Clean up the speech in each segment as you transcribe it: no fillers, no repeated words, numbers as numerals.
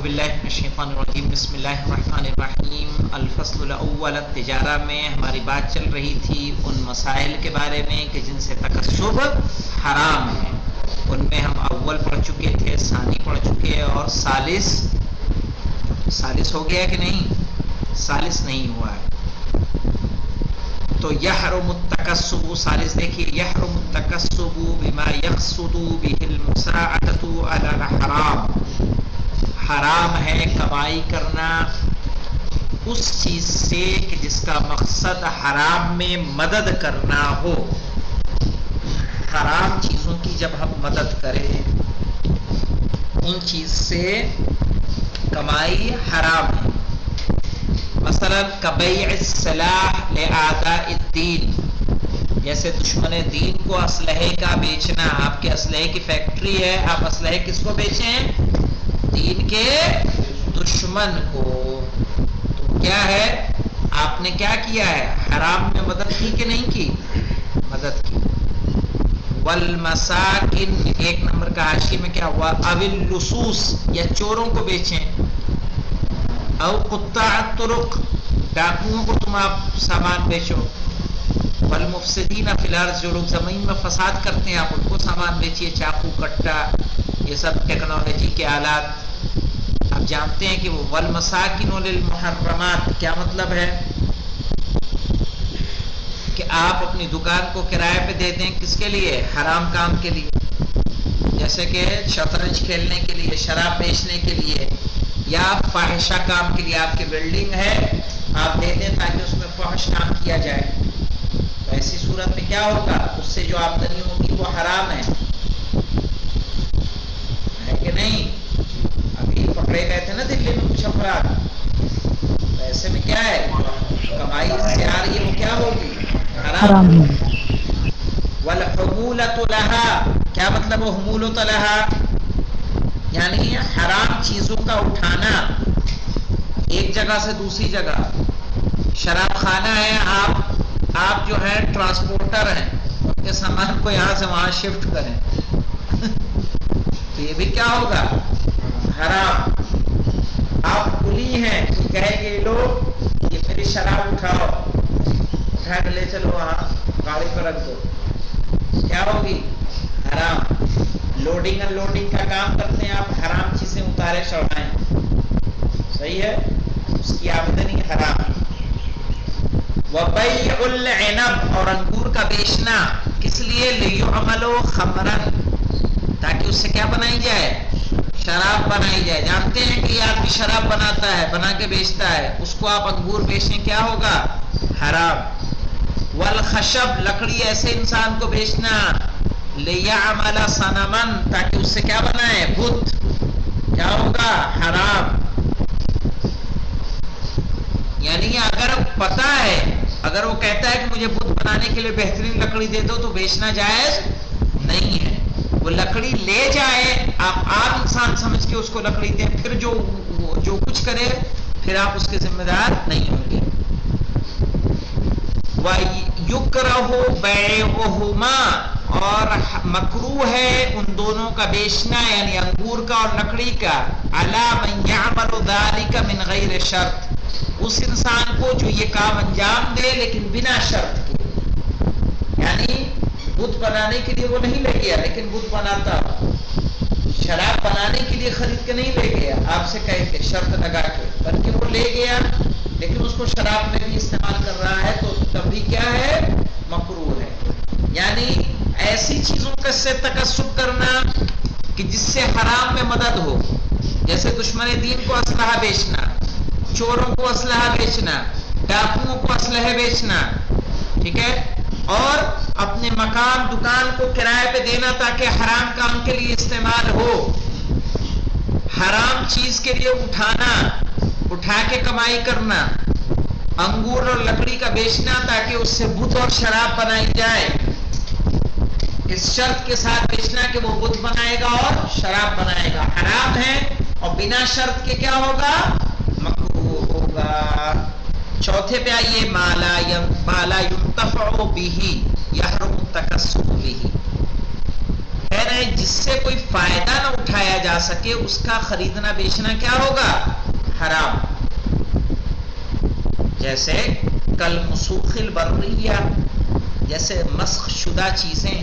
باللہ من الشیطان الرجیم بسم اللہ الرحمن الرحیم۔ الفصل الاول التجارہ میں ہماری بات چل رہی تھی ان مسائل کے بارے میں کہ جن سے تکسب حرام ہے۔ ان میں ہم اول پڑھ چکے تھے، ثانی پڑھ چکے اور ثالث ہو گیا کہ نہیں؟ ثالث نہیں ہوا ہے۔ تو یحرم التکسب، ثالث دیکھیے، یحرم التکسب بما یقصد به المساعدۃ علی الحرام، حرام ہے کمائی کرنا اس چیز سے کہ جس کا مقصد حرام میں مدد کرنا ہو۔ حرام چیزوں کی جب ہم مدد کریں ان چیز سے کمائی حرام ہے۔ مثلا کبیع السلاح لاعداء الدین، جیسے دشمن دین کو اسلحے کا بیچنا۔ آپ کے اسلحے کی فیکٹری ہے، آپ اسلحے کس کو بیچیں؟ دین کے دشمن کو۔ تو کیا ہے؟ آپ نے کیا کیا ہے؟ حرام میں مدد کی کہ نہیں کی؟ مدد کی۔ والمساکن، ایک نمبر کا حاشیے میں کیا ہوا؟ او اللصوص، یا چوروں کو بیچیں۔ او قطاع الطرق، ڈاکوؤں کو تم آپ سامان بیچو۔ والمفسدین فی الارض، جو لوگ زمین میں فساد کرتے ہیں آپ ان کو سامان بیچیے، چاقو، کٹا، یہ سب ٹیکنالوجی کے آلات۔ آپ جانتے ہیں کہ وہ والمساکن للمحرمات کیا مطلب ہے؟ کہ آپ اپنی دکان کو کرائے پہ دے دیں، کس کے لیے؟ حرام کام کے لیے، جیسے کہ شطرنج کھیلنے کے لیے، شراب بیچنے کے لیے، یا فاحشہ کام کے لیے۔ آپ کی بلڈنگ ہے، آپ دے دیں تاکہ اس میں فحش کام کیا جائے، تو ایسی صورت میں کیا ہوگا؟ اس سے جو آمدنی ہوگی وہ حرام ہے کہ نہیں؟ ابھی پکڑے گئے تھے نا دلی میں کچھ افراد، تو ایسے میں کیا ہے؟ کمائی سے آ رہی ہے وہ کیا ہوگی؟ حرام ہے۔ والحمولۃ لہا، کیا مطلب وہ حمولۃ لہا؟ یعنی حرام چیزوں کا اٹھانا ایک جگہ سے دوسری جگہ۔ شراب خانہ ہے، آپ جو ہے ٹرانسپورٹر ہیں، ان کے سامان کو یہاں سے وہاں شفٹ کریں تو یہ بھی کیا ہوگا؟ حرام۔ آپ کلی ہیں، کہیں گے لوگ یہ میری شراب اٹھاؤ، اٹھا کے لے چلو وہاں گاڑی پر رکھ دو، کیا ہوگی؟ حرام۔ لوڈنگ ان لوڈنگ کا کام کرتے ہیں آپ، حرام چیزیں اتارے چڑھائیں، صحیح ہے، اس کی آمدنی حرام۔ وبیع العنب، اور انگور کا بیچنا، کس لیے؟ لیعمل خمرا، تاکہ اس سے کیا بنائی جائے؟ شراب بنائی جائے۔ جانتے ہیں کہ یہ آدمی شراب بناتا ہے، بنا کے بیچتا ہے، اس کو آپ انگور بیچیں، کیا ہوگا؟ حرام۔ والخشب، لکڑی ایسے انسان کو بیچنا، لیعمل صنما، تاکہ اس سے کیا بنائے؟ بت، کیا ہوگا؟ حرام۔ یعنی اگر پتہ ہے، اگر وہ کہتا ہے کہ مجھے بت بنانے کے لیے بہترین لکڑی دے دو، تو بیچنا جائز نہیں ہے۔ وہ لکڑی لے جائے، آپ عام انسان سمجھ کے اس کو لکڑی دیں، پھر جو کچھ کرے پھر آپ اس کے ذمہ دار نہیں ہوں گے۔ وَيُكْرَهُ بَيْعُهُمَا، اور مکروہ ہے ان دونوں کا بیچنا، یعنی انگور کا اور لکڑی کا، عَلَى مَنْ يَعْمَلُ ذَلِكَ مِنْ غَيْرِ شَرْطٍ، اس انسان کو جو یہ کام انجام دے لیکن بنا شرط کے۔ یعنی بت بنانے کے لیے وہ نہیں لے گیا لیکن بت بناتا، شراب بنانے کے لیے خرید کے نہیں لے گیا آپ سے کہہ کے شرط لگا کے، بلکہ وہ لے گیا لیکن اس کو شراب میں بھی استعمال کر رہا ہے، تو تب بھی کیا ہے؟ مکروہ ہے۔ یعنی ایسی چیزوں کا سے تکسب کرنا کہ جس سے حرام میں مدد ہو، جیسے دشمن دین کو اسلحہ بیچنا، چوروں کو اسلحہ بیچنا، ڈاکوؤں کو اسلحے بیچنا، ٹھیک ہے، اور اپنے مکان دکان کو کرائے پہ دینا تاکہ حرام کام کے لیے استعمال ہو۔ حرام چیز کے لیے اٹھانا، اٹھا کے کمائی کرنا، انگور اور لکڑی کا بیچنا تاکہ اس سے بت اور شراب بنائی جائے، اس شرط کے ساتھ بیچنا کہ وہ بت بنائے گا اور شراب بنائے گا، حرام ہے، اور بنا شرط کے کیا ہوگا؟ مکروہ ہوگا۔ چوتھے پہ آئیے، مالا ينتفع به يحرم التکسب به، کہہ رہے ہیں جس سے کوئی فائدہ نہ اٹھایا جا سکے اس کا خریدنا بیچنا کیا ہوگا؟ حرام. جیسے کل مسوخ البریہ، جیسے مسخ شدہ چیزیں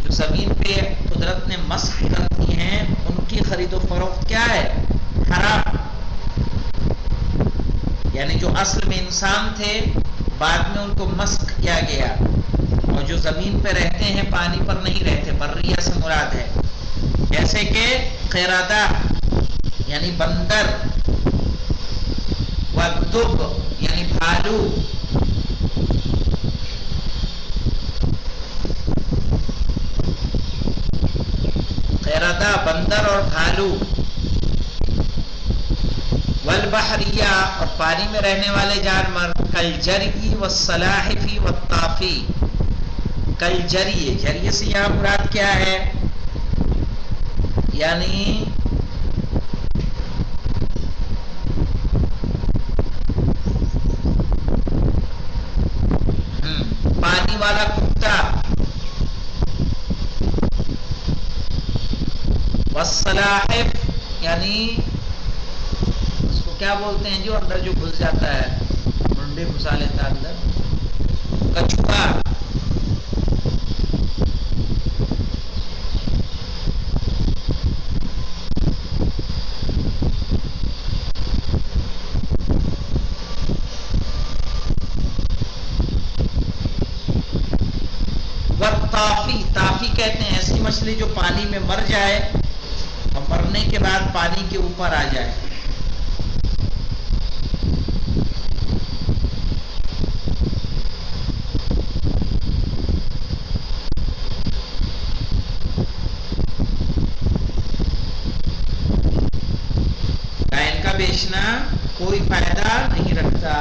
جو زمین پہ قدرت نے مسخ کر دی ہیں، ان کی خرید و فروخت کیا ہے؟ حرام. یعنی جو اصل میں انسان تھے بعد میں ان کو مسخ کیا گیا، اور جو زمین پہ رہتے ہیں پانی پر نہیں رہتے، بریہ سے مراد ہے. جیسے کہ قردہ یعنی بندر، والدب یعنی بھالو، قردہ بندر اور بھالو، والبحریہ اور پانی میں رہنے والے جانور، کالجری والسلاحف والطافی. کالجری، جریے سے یہاں مراد کیا ہے؟ یعنی پانی والا کتا، والسلاحف یعنی اس کو کیا بولتے ہیں جو اندر جو گھس جاتا ہے، منڈے گھسا لیتا ہے اندر، کچھوا. تافی کہتے ہیں ایسی مچھلی جو پانی میں مر جائے اور مرنے کے بعد پانی کے اوپر آ جائے. ان کا بیچنا کوئی فائدہ نہیں رکھتا.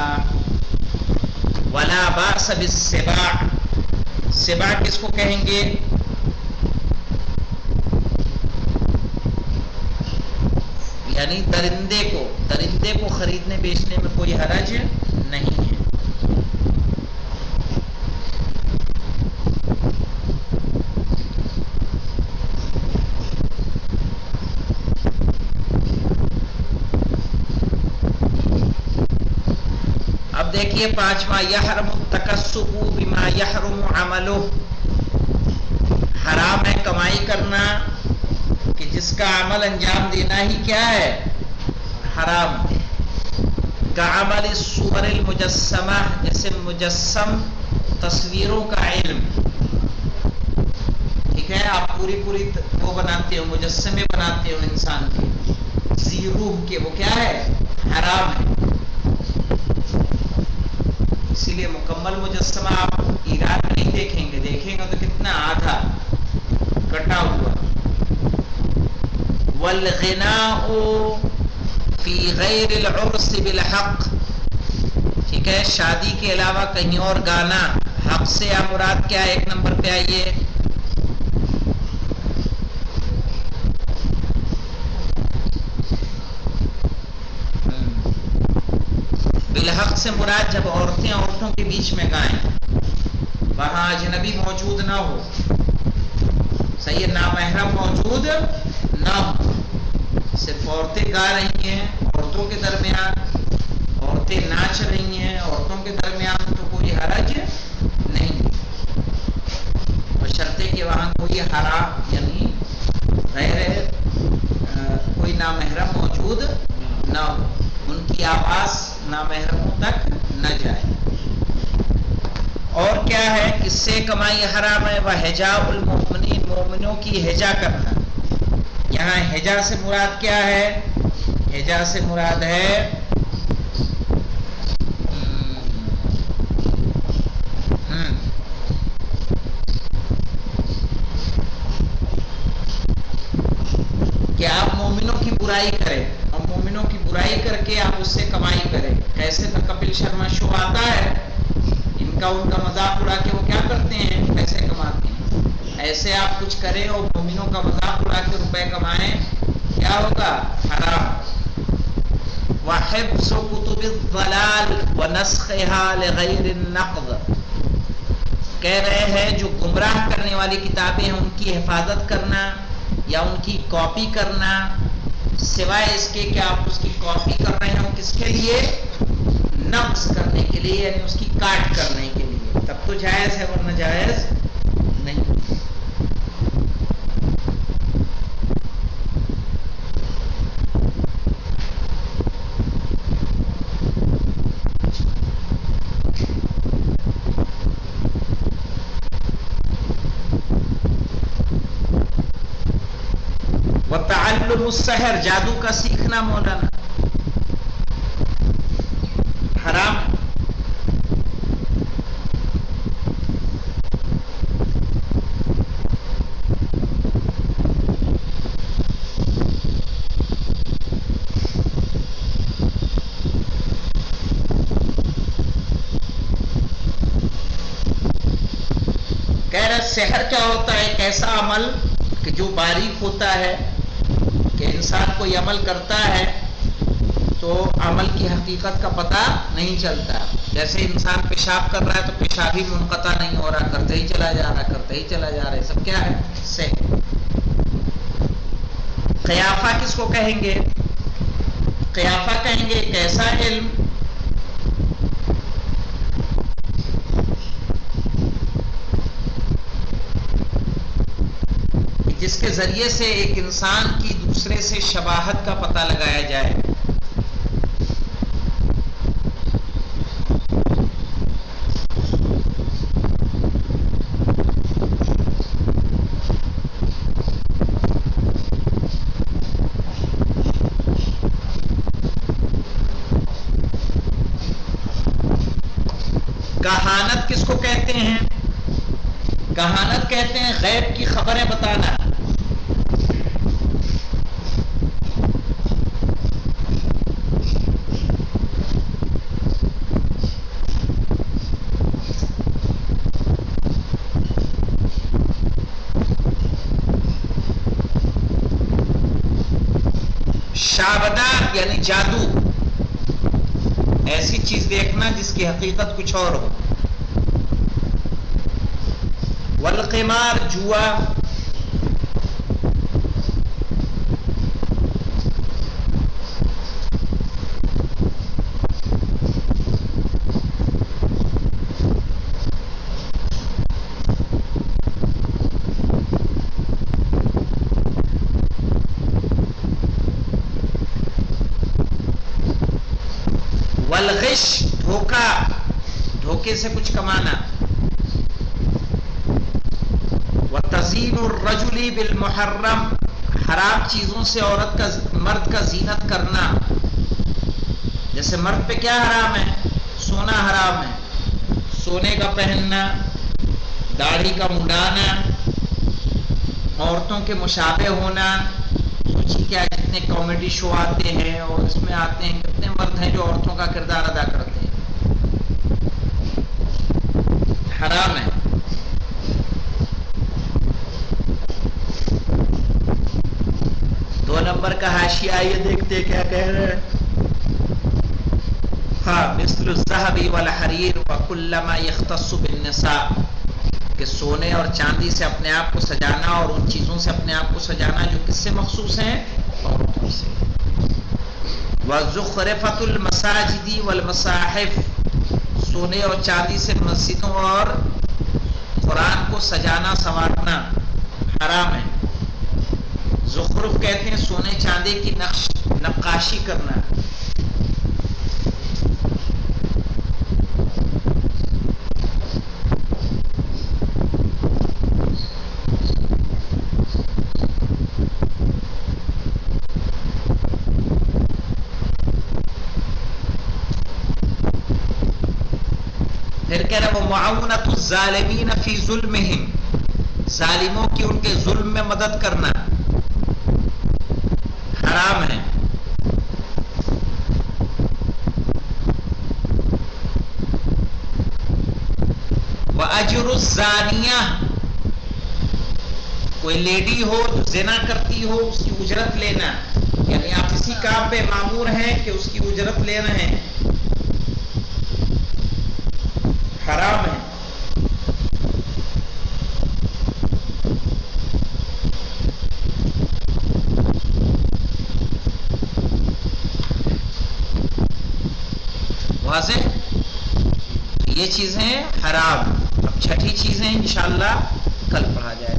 ولا باس بالسباع، سباع کس کو کہیں گے؟ یعنی درندے کو خریدنے بیچنے میں کوئی حرج نہیں ہے. اب دیکھیے پانچواں، یحرم التکسب بما یحرم عملہ. حرام ہے کمائی کرنا کہ جس کا عمل انجام دینا ہی کیا ہے؟ حرام. کعمل الصور المجسمہ، جیسے مجسم تصویروں کا علم. ٹھیک ہے، آپ پوری وہ بناتے ہو، مجسمے بناتے ہو انسان کے، ذی روح کے، وہ کیا ہے؟ حرام ہے. اسی لیے مکمل مجسمہ آپ ایران میں نہیں دیکھیں گے، دیکھیں گے تو کتنا آدھا کٹا ہوا. والغناء فی غیر العرس بالحق، ٹھیک ہے، شادی کے علاوہ کہیں اور گانا. حق سے یا مراد کیا ہے؟ ایک نمبر پہ آئیے. بالحق سے مراد جب عورتیں عورتوں کے بیچ میں گائیں، وہاں اجنبی موجود نہ ہو، صحیح، نامحرم موجود نہ ہو، صرف عورتیں گا رہی ہیں عورتوں کے درمیان، عورتیں ناچ رہی ہیں عورتوں کے درمیان، تو کوئی حرج نہیں. بشرطے کہ وہاں کوئی حرام یعنی غیر کوئی نامحرم موجود نہ ہو، ان کی آواز نامحرموں تک نہ جائے. اور کیا ہے؟ کس سے کمائی حرام ہے؟ وحجاء المؤمنین، مومنوں کی حجا کرنا. یہاں حجا سے مراد کیا ہے؟ حجا سے مراد ہے کہ آپ مومنوں کی برائی کریں اور مومنوں کی برائی کر کے آپ اس سے کمائی کریں. کیسے تو کپل شرما شو آتا ہے، ان کا مذاق اڑا کے وہ کیا کرتے ہیں؟ پیسے کماتے ہیں. ایسے آپ کچھ کریں اور مومنوں کا مذاق اڑا کے روپے کمائیں، کیا ہوگا؟ حرام. وحفظ کتب الضلال ونسخها لغیر النقض، کہہ رہے ہیں جو گمراہ کرنے والی کتابیں ہیں ان کی حفاظت کرنا یا ان کی کاپی کرنا، سوائے اس کے کہ آپ اس کی کاپی کر رہے ہوں کس کے لیے؟ نقص کرنے کے لیے، یعنی اس کی کاٹ کرنے کے لیے، تب تو جائز ہے، ورنہ جائز نہیں۔ وتعلم السحر، جادو کا سیکھنا مولانا حرام۔ کہہ رہے سحر کیا ہوتا ہے؟ ایک ایسا عمل کہ جو باریک ہوتا ہے کہ انسان کوئی عمل کرتا ہے تو عمل کی حقیقت کا پتہ نہیں چلتا، جیسے انسان پیشاب کر رہا ہے تو پیشاب ہی منقطع نہیں ہو رہا، کرتے ہی چلا جا رہا، کرتے ہی چلا جا رہا ہے، سب کیا ہے؟ سحر۔ قیافہ کس کو کہیں گے؟ قیافہ کہیں گے ایک ایسا علم جس کے ذریعے سے ایک انسان کی دوسرے سے شباہت کا پتہ لگایا جائے۔ کہانت کس کو کہتے ہیں؟ کہانت کہتے ہیں غیب کی خبریں بتانا۔ شعوذہ یعنی جادو، ایسی چیز دیکھنا جس کی حقیقت کچھ اور ہو۔ والقمار، جوا۔ والغش، دھوکہ، دھوکے سے کچھ کمانا۔ وتزین الرجل بالمحرم، حرام چیزوں سے عورت کا مرد کا زینت کرنا، جیسے مرد پہ کیا حرام ہے؟ سونا حرام ہے، سونے کا پہننا، داڑھی کا مڈانا، عورتوں کے مشابہ ہونا۔ سوچی کیا جتنے کامیڈی شو آتے ہیں اور اس میں آتے ہیں کتنے مرد ہیں جو عورتوں کا کردار ادا کرتے ہیں، حرام ہے۔ دو نمبر کا حاشیہ یہ دیکھتے کیا کہہ رہے ہیں؟ ہاں، مثل الذهب والحریر وكل ما يختص بالنساء، کہ سونے اور چاندی سے اپنے آپ کو سجانا اور ان چیزوں سے اپنے آپ کو سجانا جو کس سے مخصوص ہیں؟ عورتوں سے۔ وزخرفۃ المساجد والمصاحف، سونے اور چاندی سے مسجدوں اور قرآن کو سجانا سنوارنا حرام ہے۔ زخرف کہتے ہیں سونے چاندی کی نقاشی کرنا۔ پھر کہہ رہا وہ معاونۃ الظالمین فی ظلمہم، ظالموں کی ان کے ظلم میں مدد کرنا حرام ہے۔ وَأَجْرُ الزَّانِيَةِ، کوئی لیڈی ہو جو زنا کرتی ہو اس کی اجرت لینا، یعنی آپ اسی کام پہ مامور ہیں کہ اس کی اجرت لینا ہے، حرام ہے۔ واضح؟ یہ چیزیں حرام. اب چھٹی چیزیں انشاءاللہ کل پڑھا جائے.